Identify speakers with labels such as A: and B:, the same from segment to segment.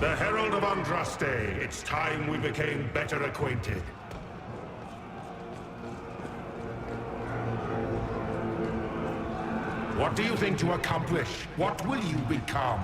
A: The Herald of Andraste. It's time we became better acquainted. What do you think to accomplish? What will you become?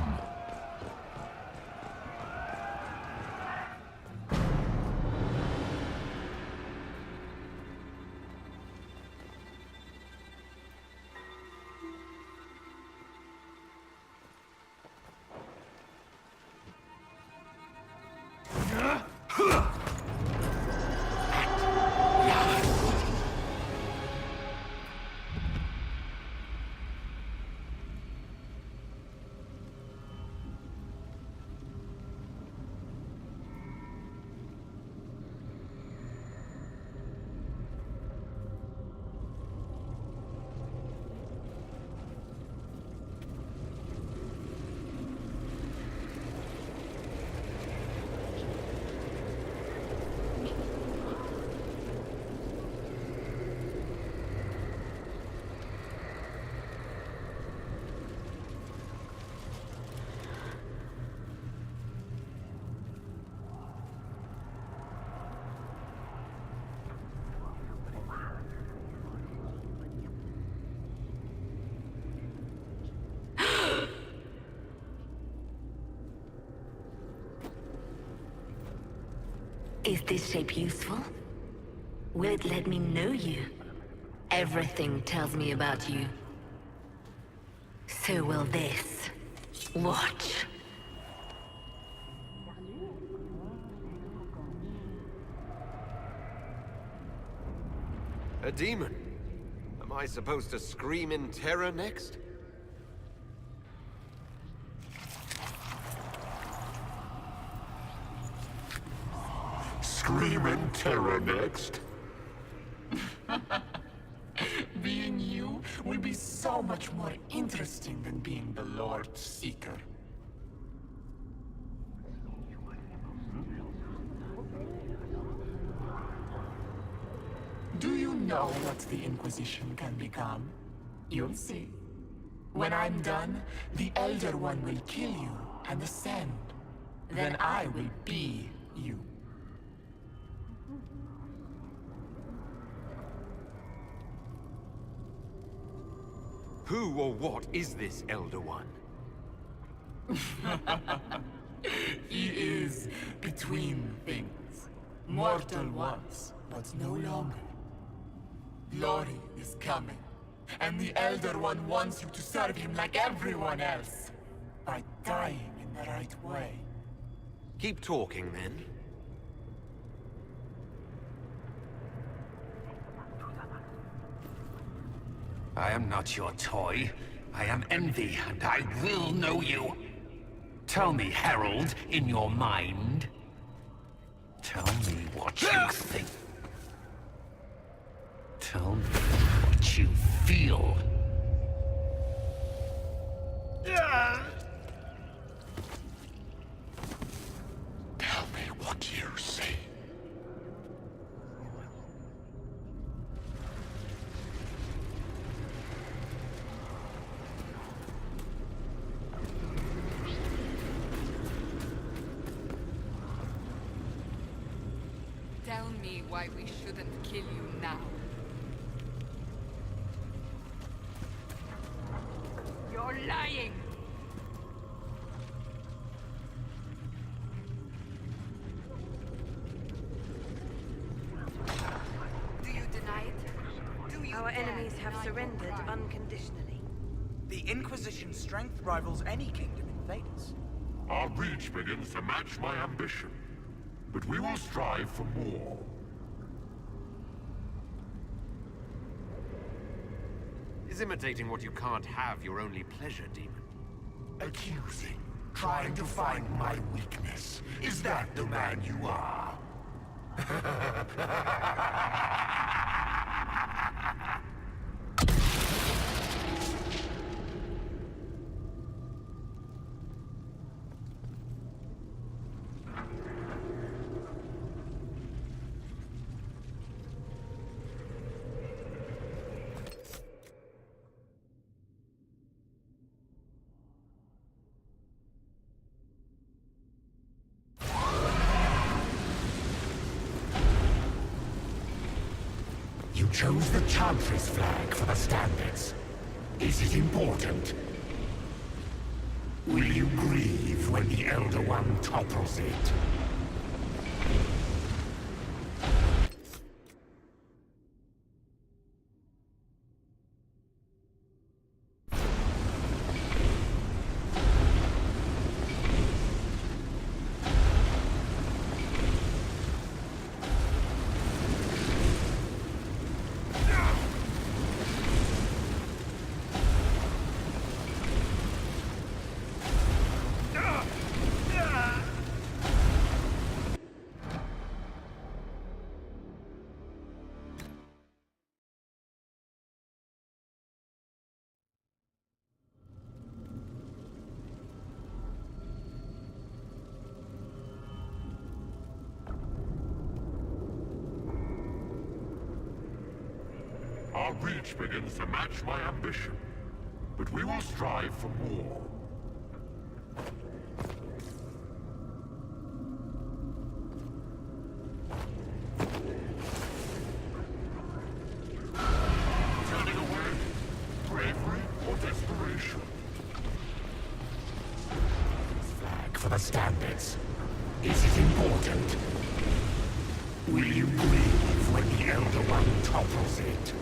B: Is this shape useful? Will it let me know you? Everything tells me about you. So will this. Watch.
C: A demon? Am I supposed to scream in terror next?
A: Scream in terror next?
D: Being you will be so much more interesting than being the Lord Seeker. Do you know what the Inquisition can become? You'll see. When I'm done, the Elder One will kill you and ascend. Then I will be you.
C: Who or what is this Elder One?
D: He is between things. Mortal once, but no longer. Glory is coming, and the Elder One wants you to serve him like everyone else, by dying in the right way.
C: Keep talking, then.
E: I am not your toy. I am Envy, and I will know you. Tell me, Herald, in your mind. Tell me what you think. Tell me what you feel.
A: Tell me what you see.
F: Tell me why we shouldn't kill you now. You're lying! Do you deny it? Do you
G: Our
F: dare
G: enemies have
F: deny your
G: surrendered
F: crime?
G: unconditionally.
H: The Inquisition's strength rivals any kingdom in Thedas.
A: Our reach begins to match my ambition, but we will strive for more.
C: Is imitating what you can't have your only pleasure, demon?
A: Accusing, trying to find my weakness. Is that the man you are? chose the Chantry's flag for the standards. Is it important? Will you grieve when the Elder One topples it? Our reach begins to match my ambition, but we will strive for more. Turning away? Bravery or desperation? Flag for the standards. Is it important? Will you grieve when the Elder One topples it?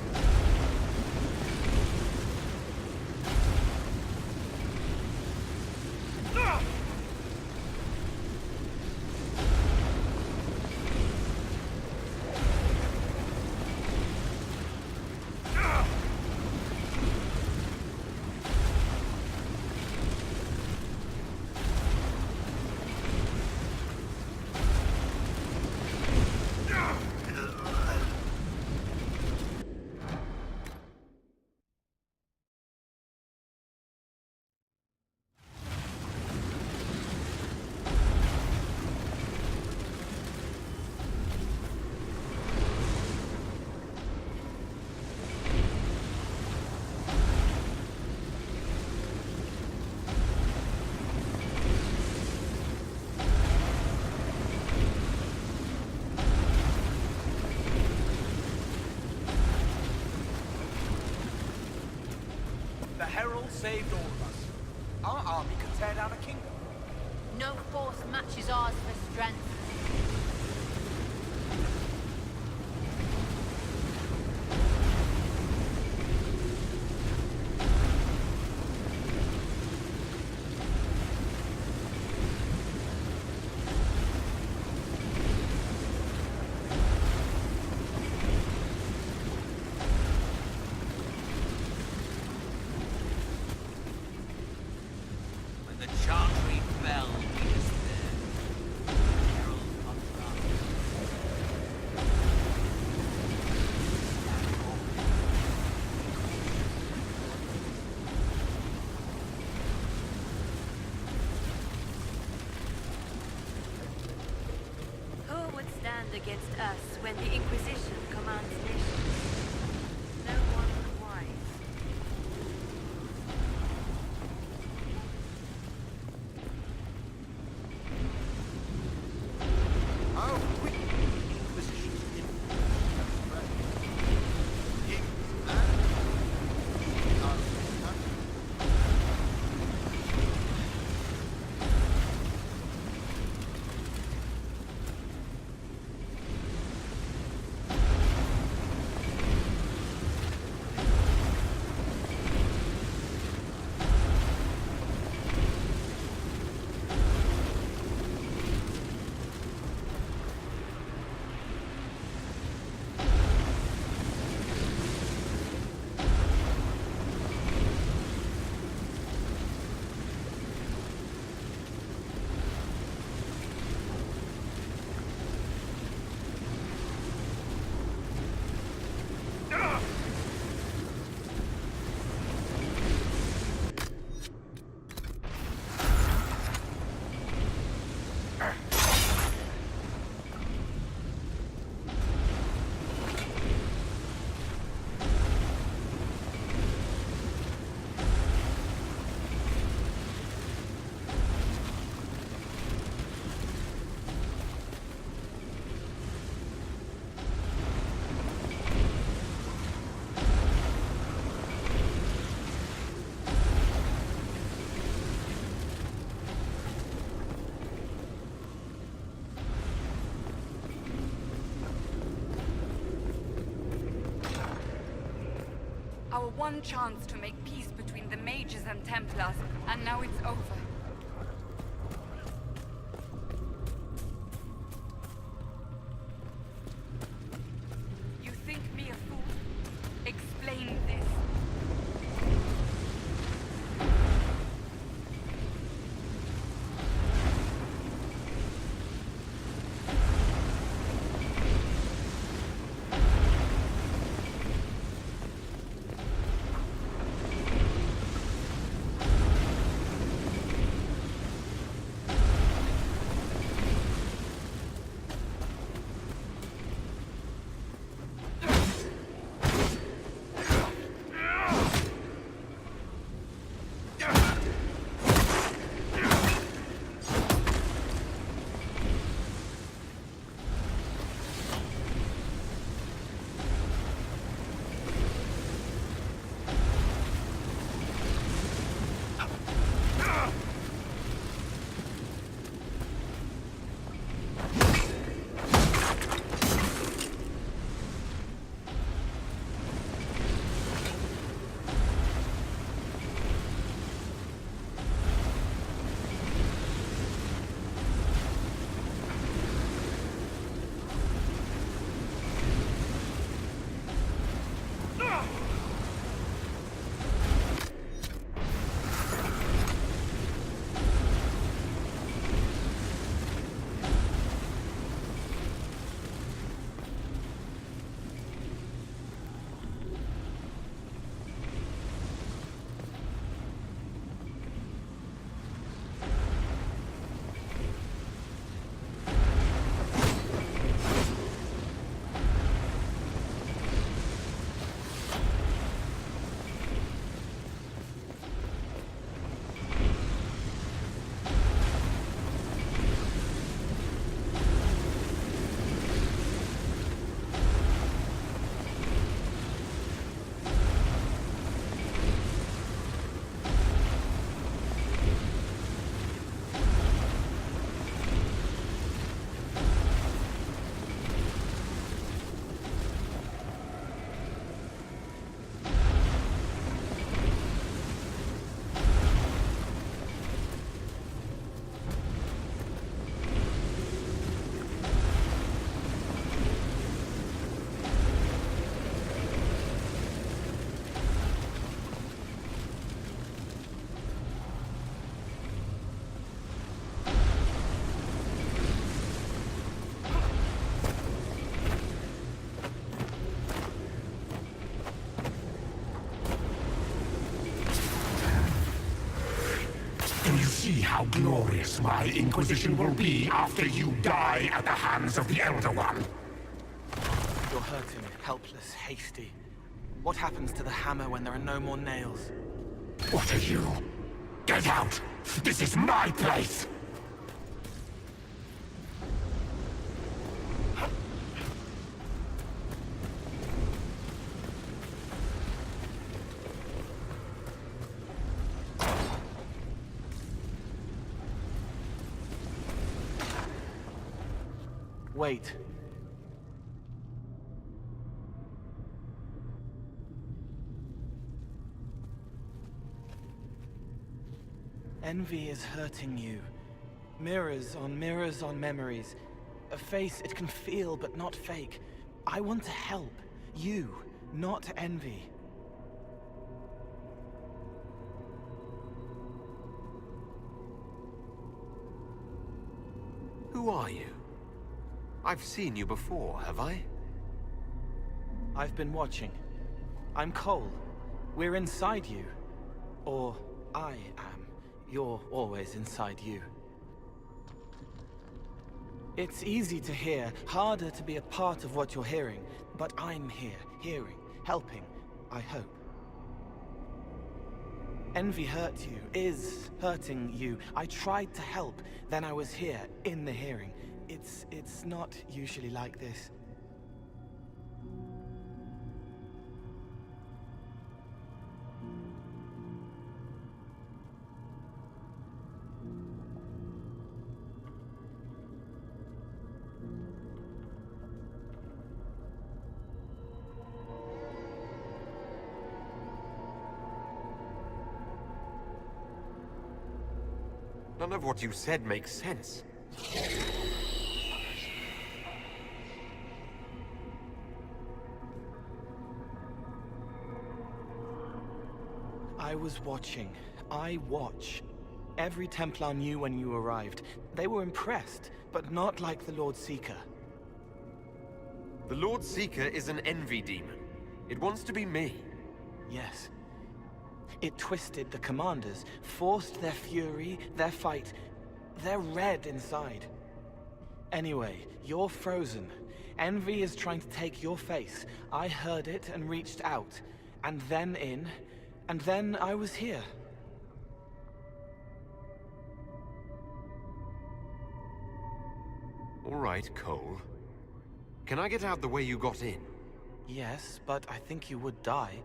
H: The Herald saved all of us. Our army could tear down a kingdom.
G: No force matches ours for strength.
E: When the Chantry fell, we was there. Herald confronting.
G: Who would stand against us when the Inquisition commands nations? No one wise.
H: How quick the Inquisition's influence spread. Kings and our country.
F: one chance to make peace between the mages and Templars, and now it's over. You think me a fool? Explain this.
A: See how glorious my Inquisition will be after you die at the hands of the Elder One.
H: You're hurting, helpless, hasty. What happens to the hammer when there are no more nails?
A: What are you? Get out! This is my place!
H: Wait. Envy is hurting you. Mirrors on memories. A face it can feel but not fake. I want to help. You, not envy.
C: Who are you? I've seen you before, have I?
H: I've been watching. I'm Cole. We're inside you. Or I am. You're always inside you. It's easy to hear, harder to be a part of what you're hearing. But I'm here, hearing, helping, I hope. Envy hurt you, is hurting you. I tried to help, then I was here, in the hearing. It's not usually like this.
C: None of what you said makes sense.
H: I was watching. I watch. Every Templar knew when you arrived. They were impressed, but not like the Lord Seeker.
C: The Lord Seeker is an envy demon. It wants to be me.
H: Yes. It twisted the commanders, forced their fury, their fight. They're red inside. Anyway, you're frozen. Envy is trying to take your face. I heard it and reached out. And then in. And then I was here.
C: All right, Cole. Can I get out the way you got in?
H: Yes, but I think you would die.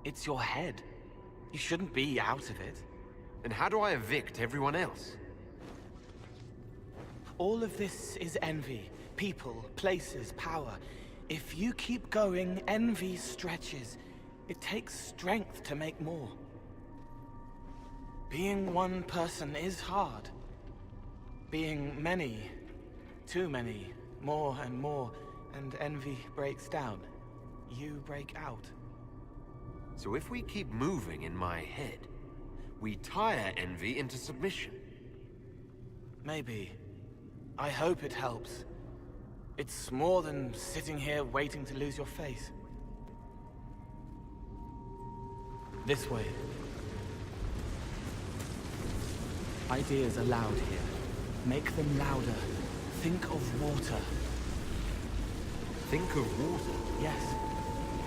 H: It's your head. You shouldn't be out of it.
C: And how do I evict everyone else?
H: All of this is envy. People, places, power. If you keep going, envy stretches. It takes strength to make more. Being one person is hard. Being many, too many, more and more, and envy breaks down. You break out.
C: So if we keep moving in my head, we tire envy into submission.
H: Maybe. I hope it helps. It's more than sitting here waiting to lose your face. This way. Ideas are loud here. Make them louder. Think of water.
C: Think of water?
H: Yes.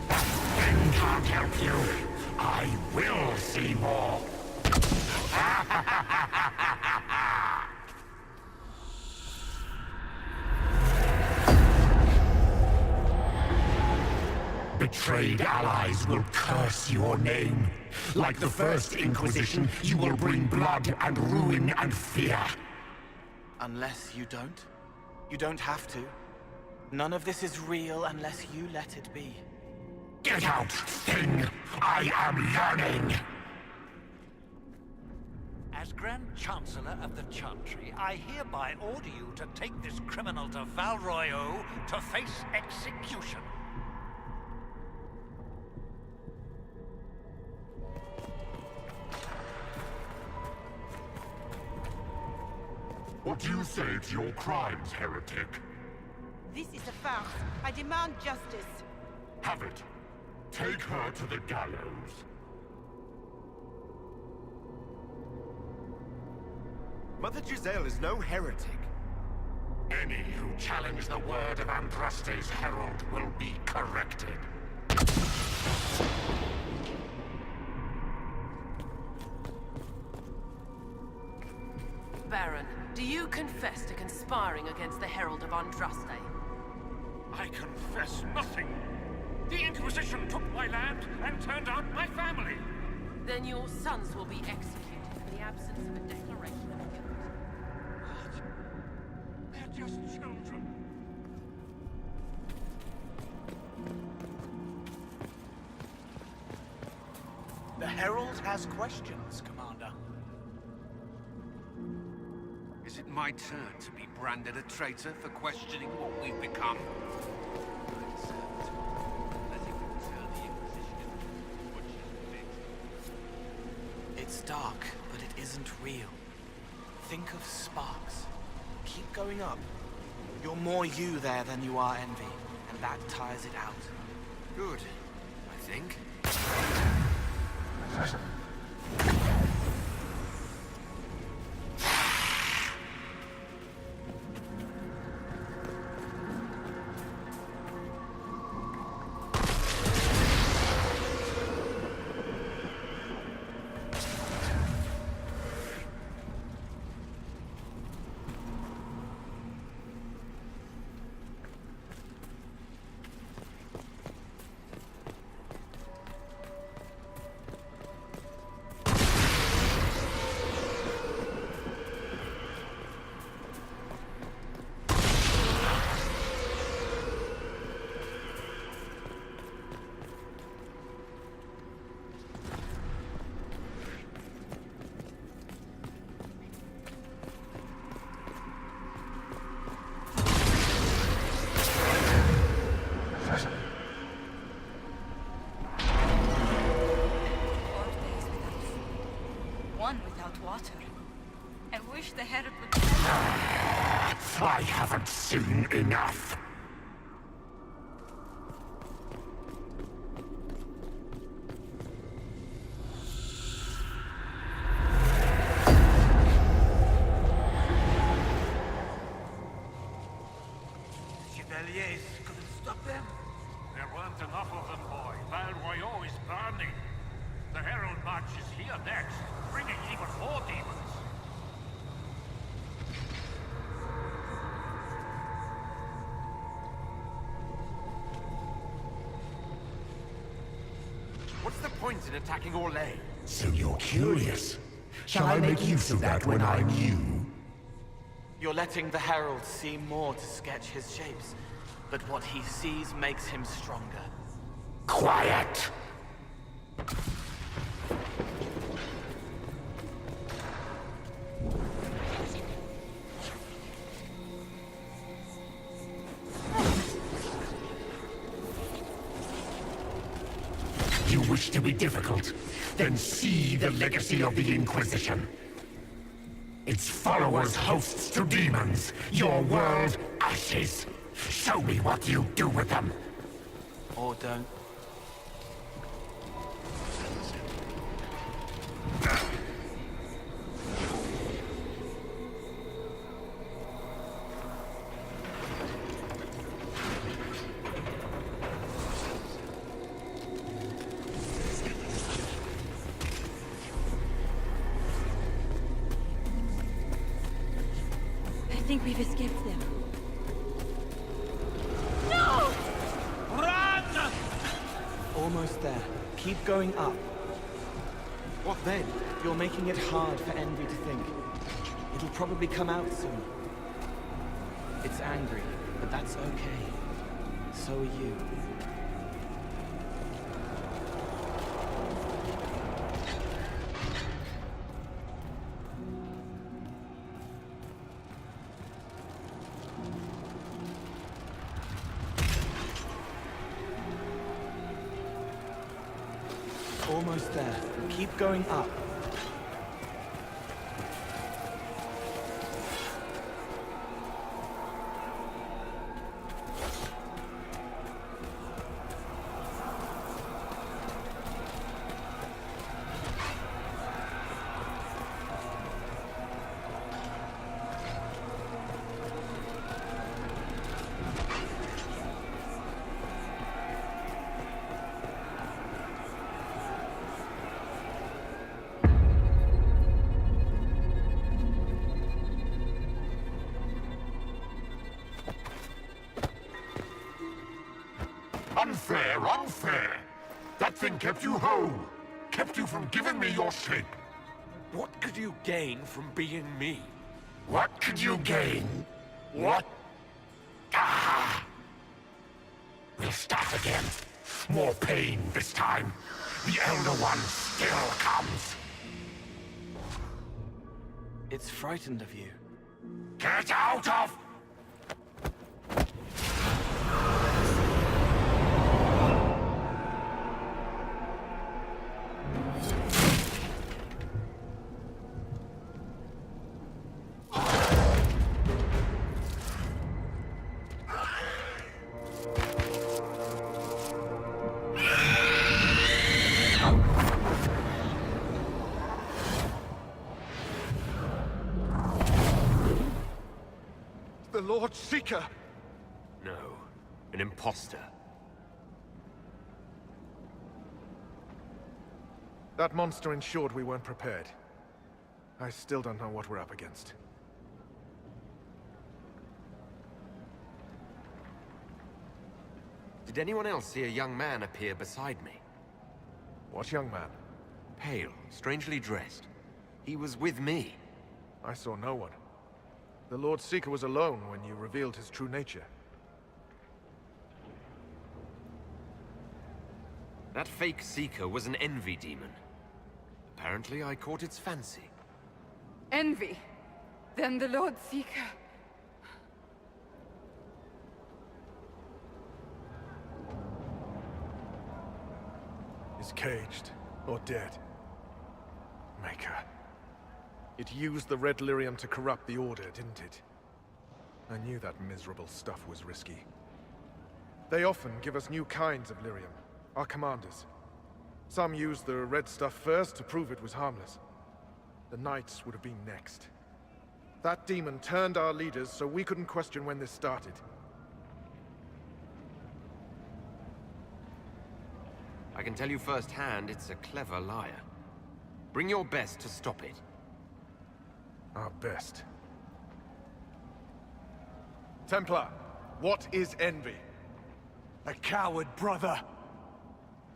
A: Thing can't help you. I will see more. Betrayed allies will curse your name. Like the first Inquisition, you will bring blood and ruin and fear.
H: Unless you don't. You don't have to. None of this is real unless you let it be.
A: Get out, Thing! I am yearning!
I: As Grand Chancellor of the Chantry, I hereby order you to take this criminal to Val Royeaux to face execution.
A: What do you say to your crimes, heretic?
J: This is a farce. I demand justice.
A: Have it. Take her to the gallows.
C: Mother Giselle is no heretic.
A: Any who challenge the word of Andraste's herald will be corrected.
K: Baron, do you confess to conspiring against the Herald of Andraste?
I: I confess nothing. The Inquisition took my land and turned out my family.
K: Then your sons will be executed in the absence of a declaration of guilt.
I: What? They're just children. The Herald has questions, Commander.
E: Is it my turn to be branded a traitor for questioning what we've become?
H: It's dark, but it isn't real. Think of sparks. Keep going up. You're more you there than you are envy, and that tires it out.
C: Good, I think.
F: water. I wish the Herald would...
A: I haven't seen enough.
I: Chevaliers couldn't stop them? There weren't enough of them, boy. Val Royaux is burning. The Herald marches here next, bringing even more demons.
C: What's the point in attacking Orlais?
A: So you're curious. Shall I make use of that when I'm you?
H: You're letting the Herald see more to sketch his shapes, but what he sees makes him stronger.
A: Quiet! You wish to be difficult? Then see the legacy of the Inquisition. Its followers hosts to demons, your world ashes. Show me what you do with them.
H: Or don't.
G: I think we've escaped them.
H: Almost there. Keep going up.
C: What then?
H: You're making it hard for Envy to think. It'll probably come out soon. It's angry, but that's okay. So are you. Almost there. Keep going up.
A: Unfair, unfair! That thing kept you whole! Kept you from giving me your shape!
C: What could you gain from being me?
A: What could you gain? What? Ah! We'll start again. More pain this time. The Elder One still comes.
H: It's frightened of you.
A: Get out of...
C: The Lord Seeker! No, an imposter.
L: That monster ensured we weren't prepared. I still don't know what we're up against.
C: Did anyone else see a young man appear beside me?
L: What young man?
C: Pale, strangely dressed. He was with me.
L: I saw no one. The Lord Seeker was alone when you revealed his true nature.
C: That fake Seeker was an envy demon. Apparently, I caught its fancy.
F: Envy. Then the Lord Seeker.
L: Is caged or dead. Maker. It used the red lyrium to corrupt the Order, didn't it? I knew that miserable stuff was risky. They often give us new kinds of lyrium, our commanders. Some used the red stuff first to prove it was harmless. The Knights would have been next. That demon turned our leaders so we couldn't question when this started.
C: I can tell you firsthand, it's a clever liar. Bring your best to stop it.
L: Our best. Templar, what is envy?
M: A coward, brother.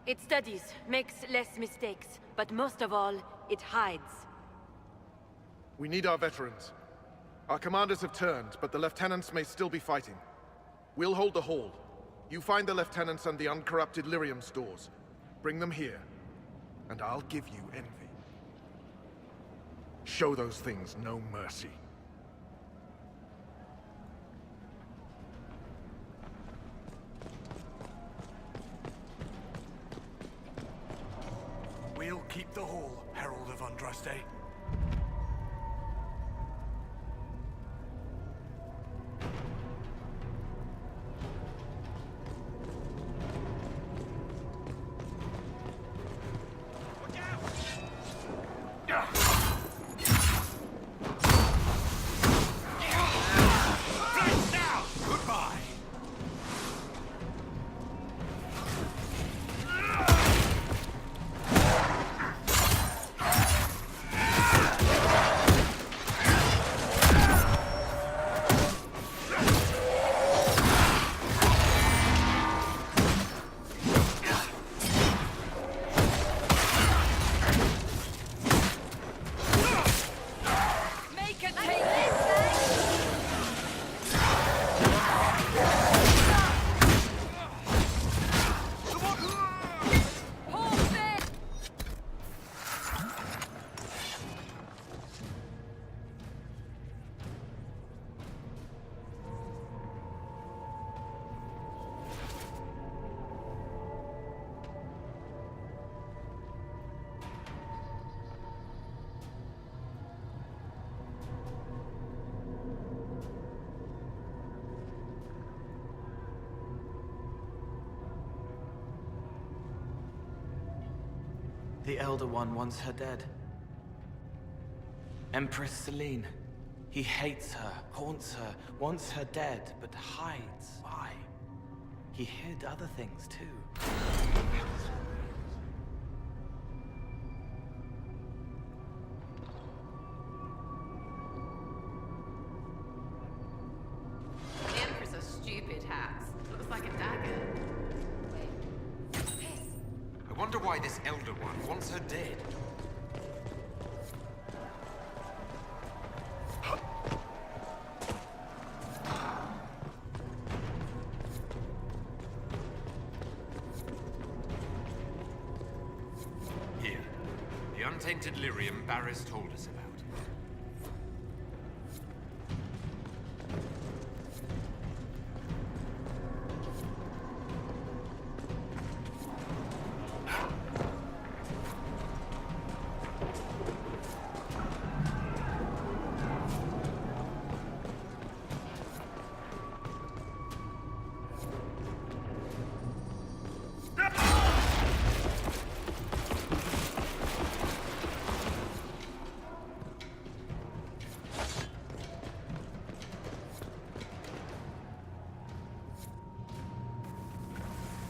G: It studies, makes less mistakes, but most of all, it hides.
L: We need our veterans. Our commanders have turned, but the lieutenants may still be fighting. We'll hold the hall. You find the lieutenants and the uncorrupted lyrium stores. Bring them here, and I'll give you envy. Show those things no mercy.
M: We'll keep the hall, Herald of Andraste.
H: The Elder One wants her dead. Empress Celine. He hates her, haunts her, wants her dead, but hides. Why? He hid other things too.
K: The Empress a stupid hat. Looks like a dagger.
C: I wonder why this Elder One wants her dead. Here, the untainted lyrium Barris told us about.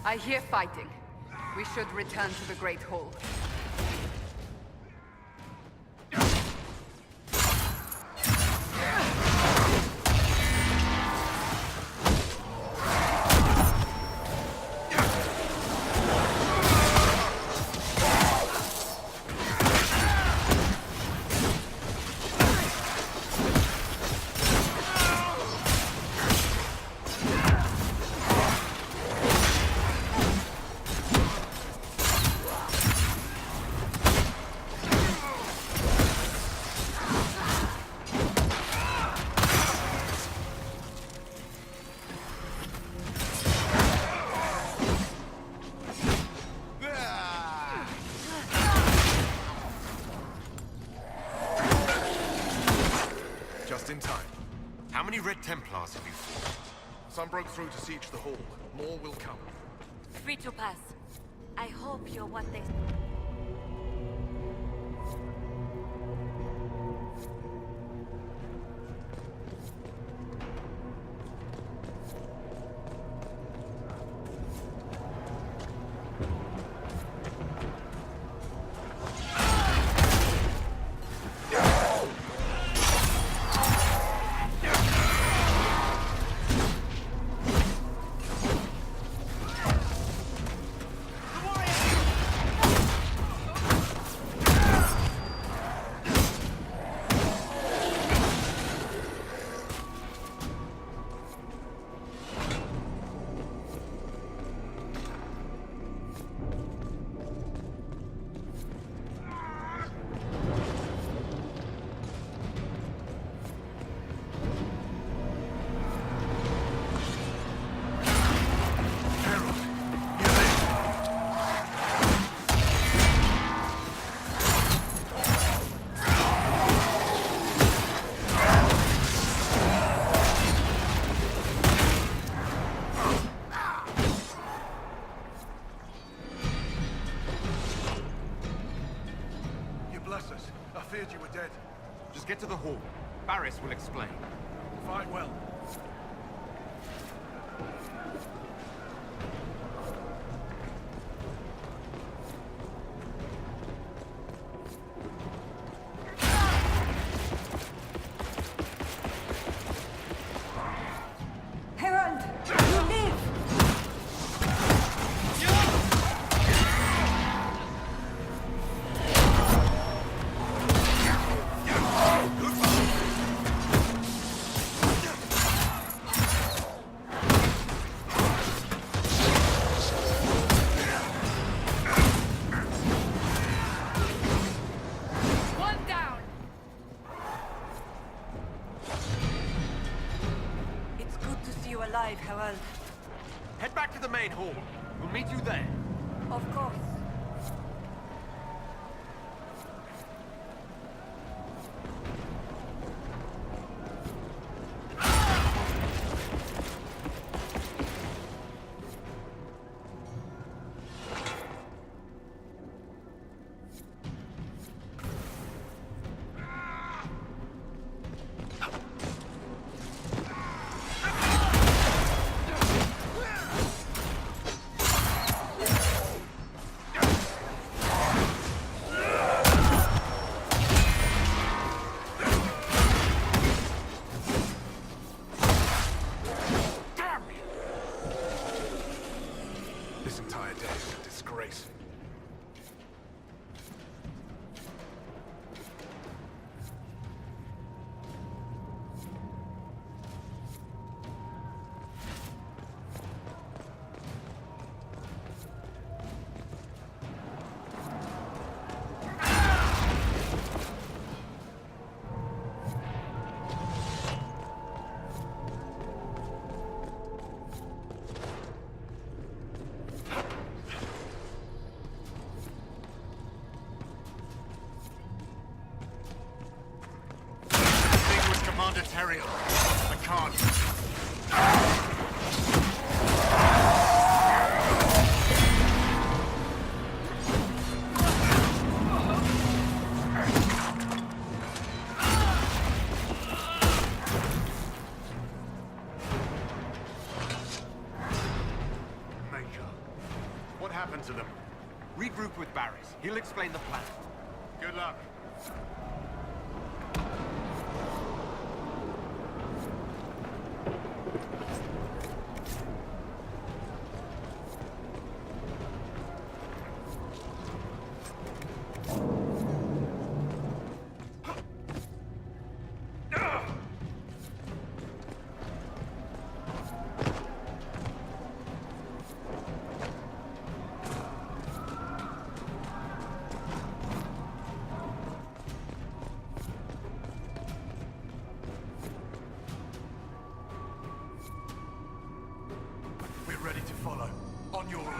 F: I hear fighting. We should return to the Great Hall.
L: Just in time.
C: How many Red Templars have you fought?
L: Some broke through to siege the hall. More will come.
G: Free to pass. I hope you're what they...
C: Just get to the hall. Barris will explain.
M: Fight well.
J: Herald, you live!
G: Alive, Herald.
C: Head back to the main hall. We'll meet you there.
G: Of course.
C: Ontario. I can't.
I: Major.
C: What happened to them? Regroup with Barris. He'll explain the plan.
I: Good luck.
M: Ready to follow. On your order.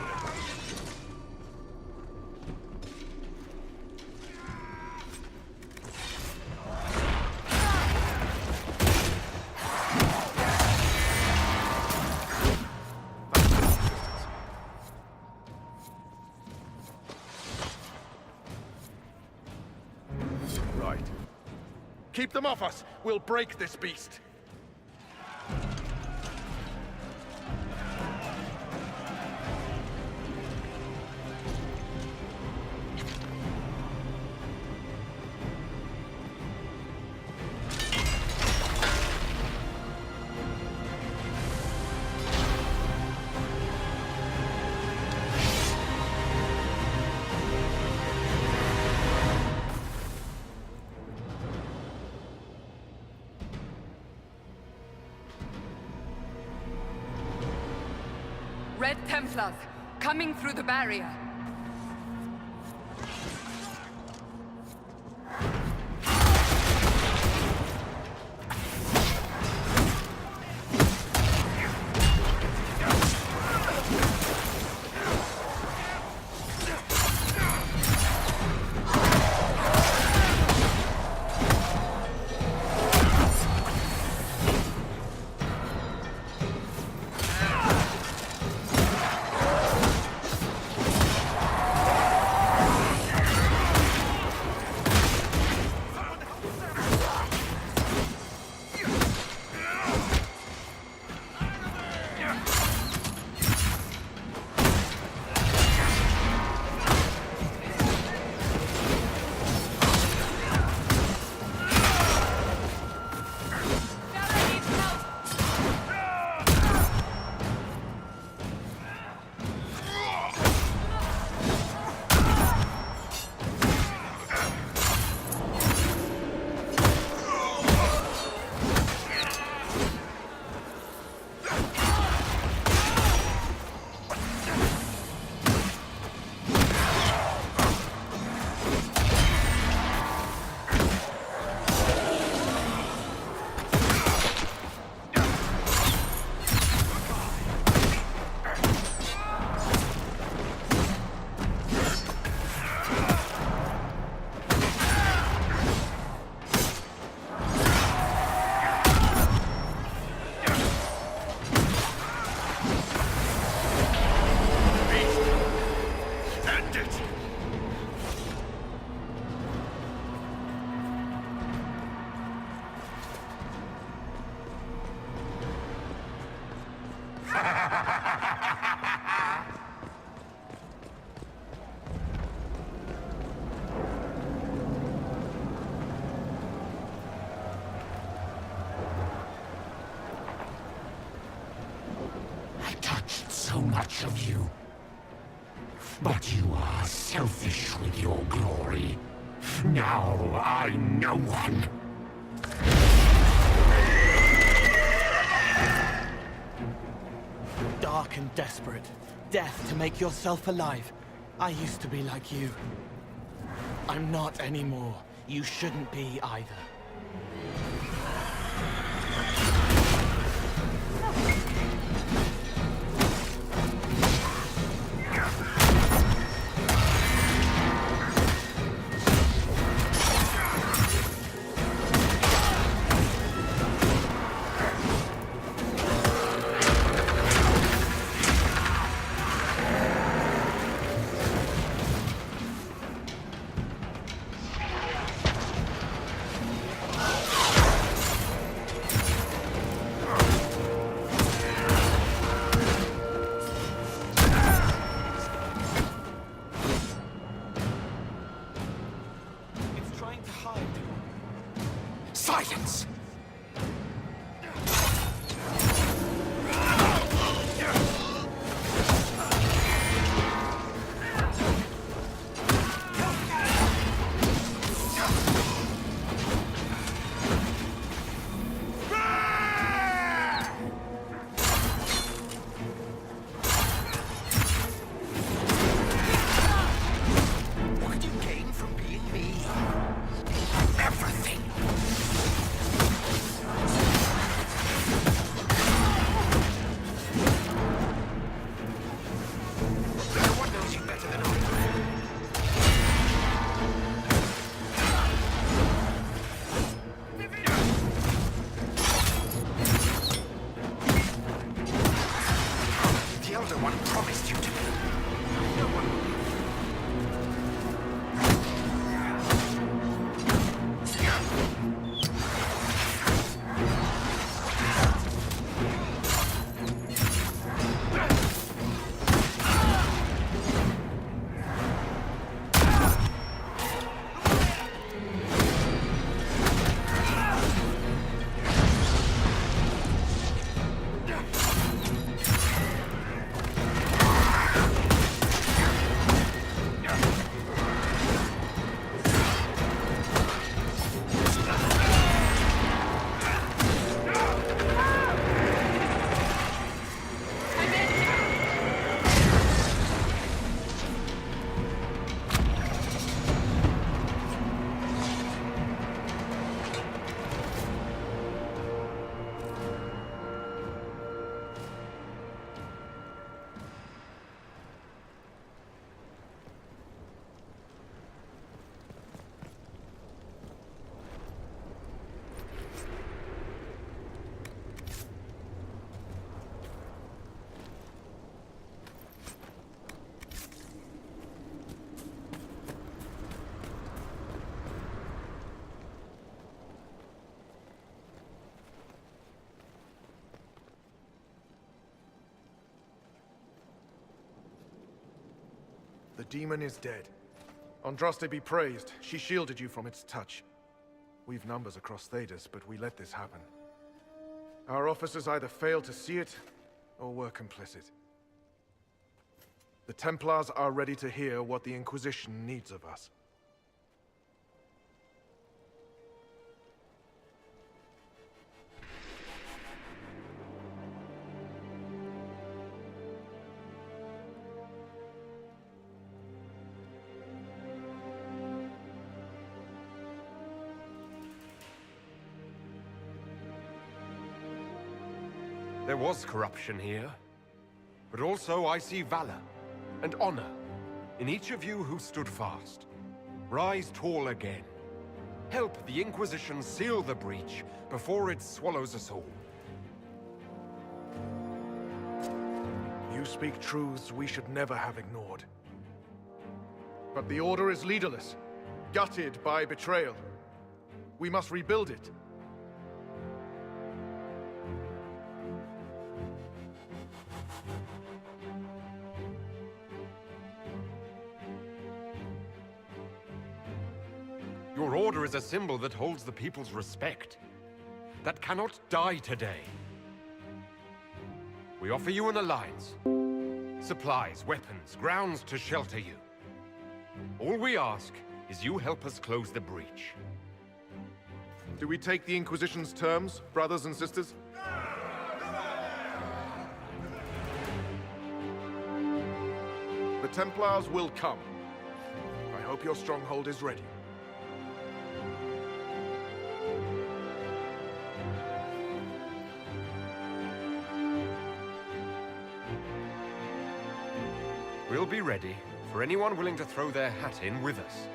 L: them off us, we'll break this beast.
F: Red Templars, coming through the barrier.
A: So much of you. But you are selfish with your glory. Now I know one.
H: Dark and desperate. Death to make yourself alive. I used to be like you. I'm not anymore. You shouldn't be either.
L: demon is dead. Andraste be praised, she shielded you from its touch. We've numbers across Thedas, but we let this happen. Our officers either failed to see it, or were complicit. The Templars are ready to hear what the Inquisition needs of us.
C: There was corruption here, but also I see valor and honor in each of you who stood fast. Rise tall again. Help the Inquisition seal the breach before it swallows us all.
L: You speak truths we should never have ignored. But the Order is leaderless, gutted by betrayal. We must rebuild it.
C: Your order is a symbol that holds the people's respect. That cannot die today. We offer you an alliance. Supplies, weapons, grounds to shelter you. All we ask is you help us close the breach.
L: Do we take the Inquisition's terms, brothers and sisters? The Templars will come. I hope your stronghold is ready.
C: We'll be ready for anyone willing to throw their hat in with us.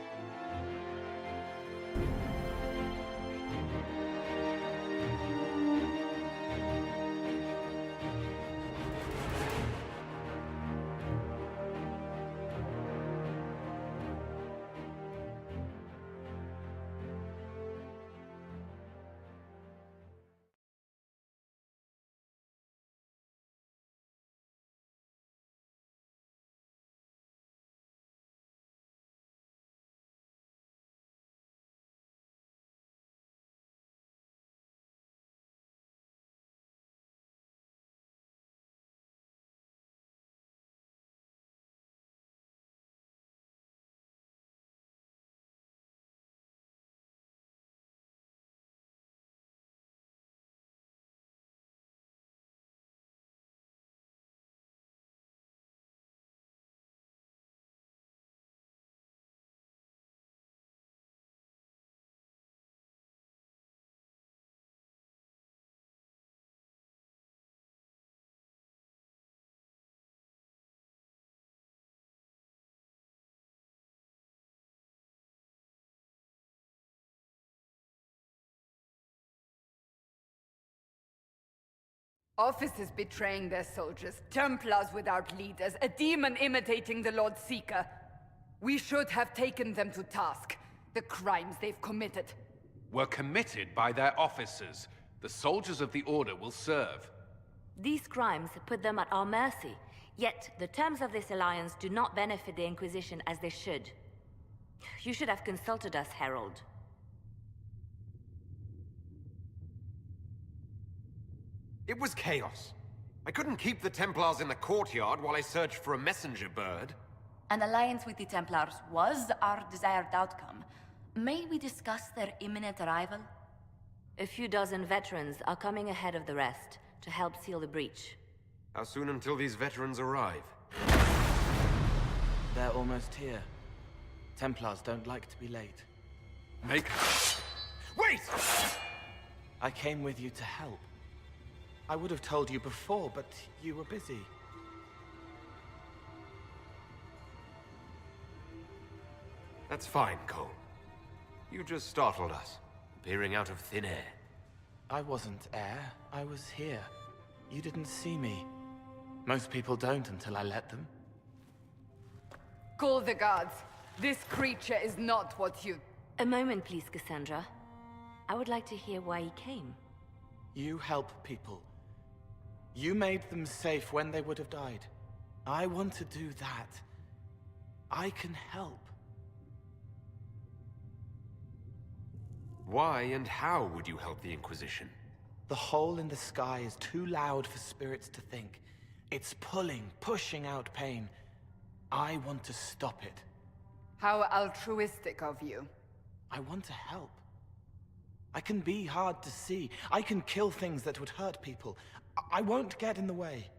F: Officers betraying their soldiers, Templars without leaders, a demon imitating the Lord Seeker. We should have taken them to task. The crimes they've committed.
E: Were committed by their officers. The soldiers of the Order will serve.
B: These crimes put them at our mercy. Yet, the terms of this alliance do not benefit the Inquisition as they should. You should have consulted us, Herald.
C: It was chaos. I couldn't keep the Templars in the courtyard while I searched for a messenger bird.
N: An alliance with the Templars was our desired outcome. May we discuss their imminent arrival?
B: A few dozen veterans are coming ahead of the rest to help seal the breach.
C: How soon until these veterans arrive?
H: They're almost here. Templars don't like to be late.
C: Wait!
H: I came with you to help. I would have told you before, but you were busy.
C: That's fine, Cole. You just startled us, appearing out of thin air.
H: I wasn't air. I was here. You didn't see me. Most people don't until I let them.
F: Call the guards. This creature is not what you...
B: A moment, please, Cassandra. I would like to hear why he came.
H: You help people. You made them safe when they would have died. I want to do that. I can help.
C: Why and how would you help the Inquisition?
H: The hole in the sky is too loud for spirits to think. It's pulling, pushing out pain. I want to stop it.
F: How altruistic of you.
H: I want to help. I can be hard to see. I can kill things that would hurt people. I won't get in the way.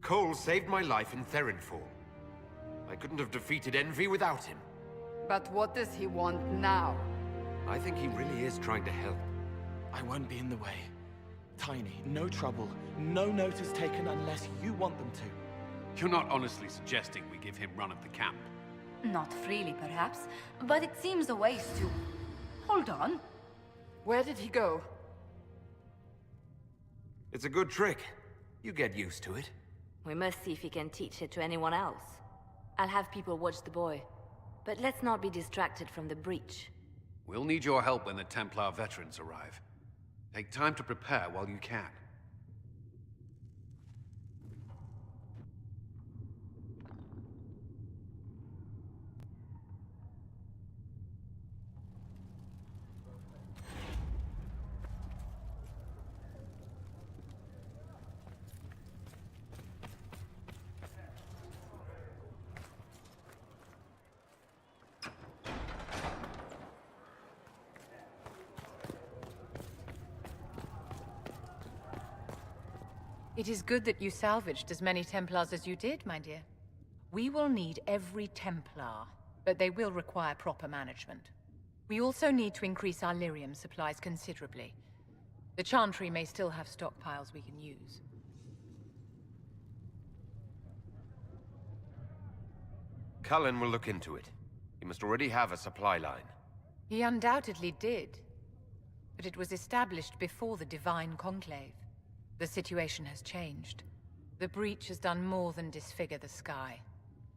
C: Cole saved my life in Therinfall. I couldn't have defeated Envy without him.
F: But what does he want now?
C: I think he really is trying to help.
H: I won't be in the way. Tiny, no trouble. No notice taken unless you want them to.
E: You're not honestly suggesting we give him run of the camp?
N: Not freely, perhaps, but it seems a waste to... Hold on.
F: Where did he go?
C: It's a good trick. You get used to it.
B: We must see if he can teach it to anyone else. I'll have people watch the boy. But let's not be distracted from the breach.
E: We'll need your help when the Templar veterans arrive. Take time to prepare while you can.
K: It is good that you salvaged as many Templars as you did, my dear. We will need every Templar, but they will require proper management. We also need to increase our lyrium supplies considerably. The Chantry may still have stockpiles we can use.
C: Cullen will look into it. He must already have a supply line.
K: He undoubtedly did. But it was established before the Divine Conclave. The situation has changed. The breach has done more than disfigure the sky.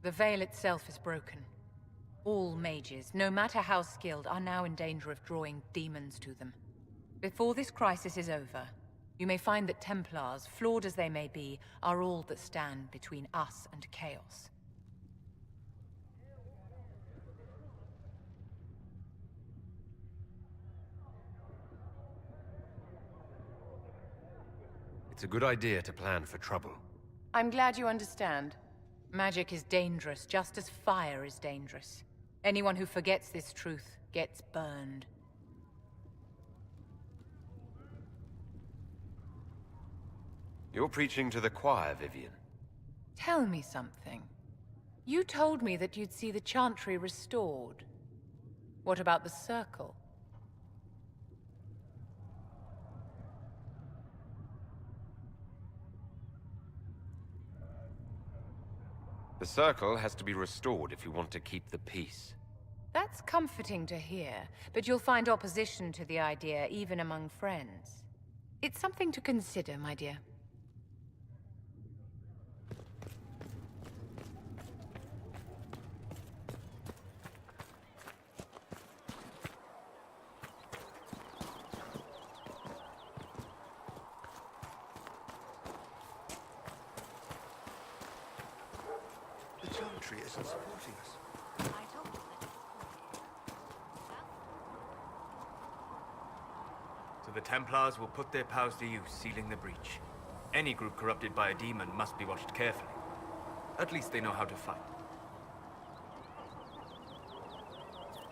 K: The veil itself is broken. All mages, no matter how skilled, are now in danger of drawing demons to them. Before this crisis is over, you may find that Templars, flawed as they may be, are all that stand between us and chaos.
C: It's a good idea to plan for trouble.
K: I'm glad you understand. Magic is dangerous, just as fire is dangerous. Anyone who forgets this truth gets burned.
C: You're preaching to the choir, Vivian.
K: Tell me something. You told me that you'd see the Chantry restored. What about the Circle?
C: The Circle has to be restored if you want to keep the peace.
K: That's comforting to hear, but you'll find opposition to the idea even among friends. It's something to consider, my dear.
M: The Chantry isn't supporting us.
O: So the Templars will put their powers to use, sealing the breach. Any group corrupted by a demon must be watched carefully. At least they know how to fight.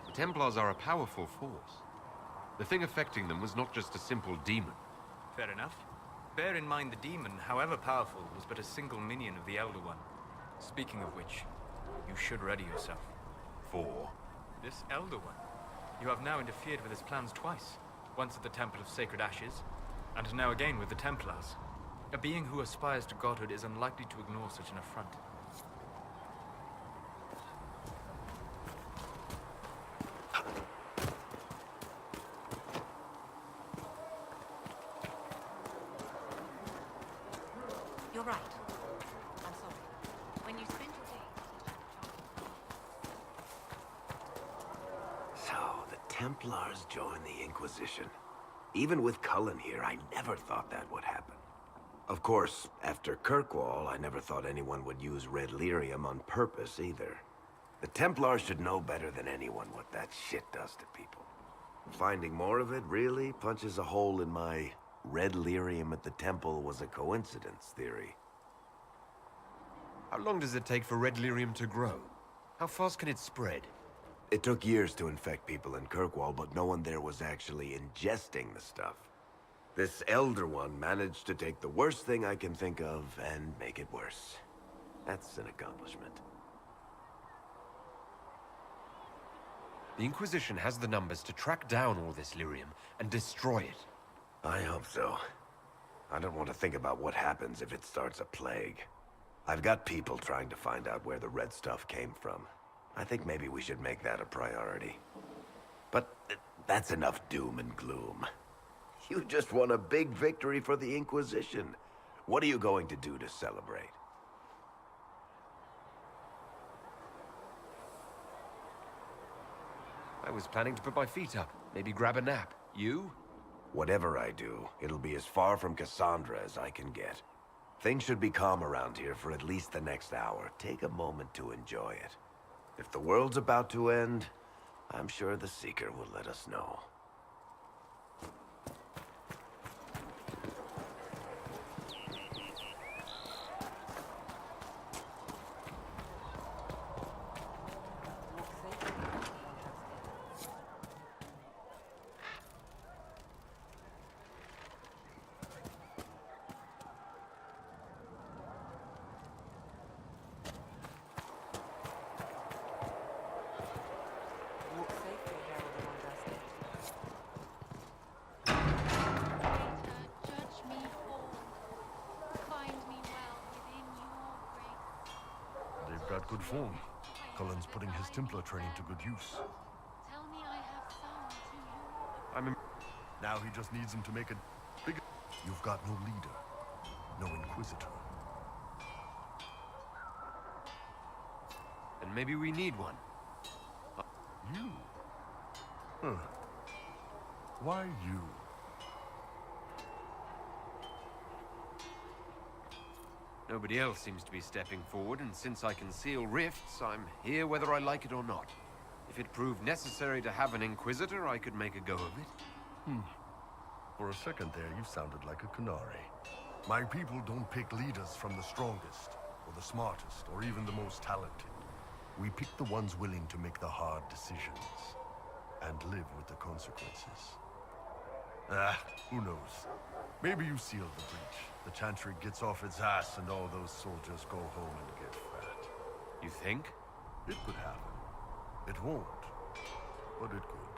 C: The Templars are a powerful force. The thing affecting them was not just a simple demon.
O: Fair enough. Bear in mind the demon, however powerful, was but a single minion of the Elder One. Speaking of which, you should ready yourself.
C: For?
O: This Elder One. You have now interfered with his plans twice. Once at the Temple of Sacred Ashes, and now again with the Templars. A being who aspires to godhood is unlikely to ignore such an affront.
G: You're right. I'm sorry. When you spend your day...
P: So, the Templars joined the Inquisition. Even with Cullen here, I never thought that would happen. Of course, after Kirkwall, I never thought anyone would use red lyrium on purpose either. The Templars should know better than anyone what that shit does to people. Finding more of it really punches a hole in my red lyrium at the temple was a coincidence theory.
C: How long does it take for red lyrium to grow? How fast can it spread?
P: It took years to infect people in Kirkwall, but no one there was actually ingesting the stuff. This Elder One managed to take the worst thing I can think of and make it worse. That's an accomplishment.
C: The Inquisition has the numbers to track down all this lyrium and destroy it.
P: I hope so. I don't want to think about what happens if it starts a plague. I've got people trying to find out where the red stuff came from. I think maybe we should make that a priority. But that's enough doom and gloom. You just won a big victory for the Inquisition. What are you going to do to celebrate?
C: I was planning to put my feet up, maybe grab a nap. You?
P: Whatever I do, it'll be as far from Cassandra as I can get. Things should be calm around here for at least the next hour. Take a moment to enjoy it. If the world's about to end, I'm sure the Seeker will let us know.
Q: Got good form. Cullen's putting his Templar training to good use. Now he just needs him to make a bigger... You've got no leader, no Inquisitor.
C: And maybe we need one.
Q: You? Huh. Why you?
C: Nobody else seems to be stepping forward, and since I can seal rifts, I'm here whether I like it or not. If it proved necessary to have an Inquisitor, I could make a go of it.
Q: For a second there, you sounded like a canary. My people don't pick leaders from the strongest, or the smartest, or even the most talented. We pick the ones willing to make the hard decisions, and live with the consequences. Who knows? Maybe you seal the breach. The Chantry gets off its ass and all those soldiers go home and get fat.
C: You think?
Q: It could happen. It won't, but it could.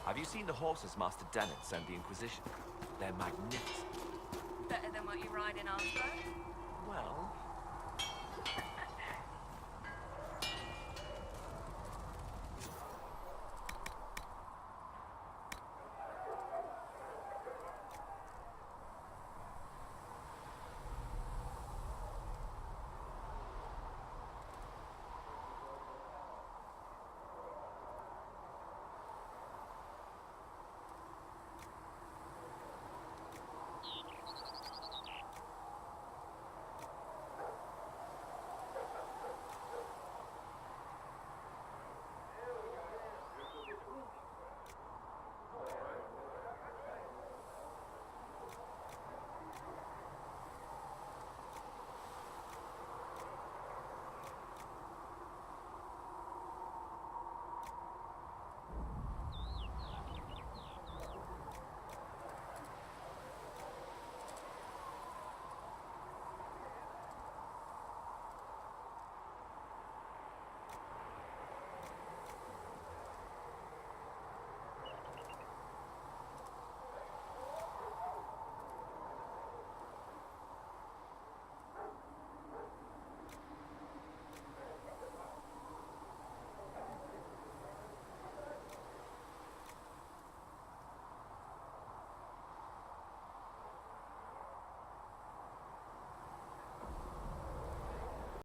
R: Have you seen the horses Master Dennett sent the Inquisition? They're magnificent.
G: Better than what you ride in Oslo?
R: Well,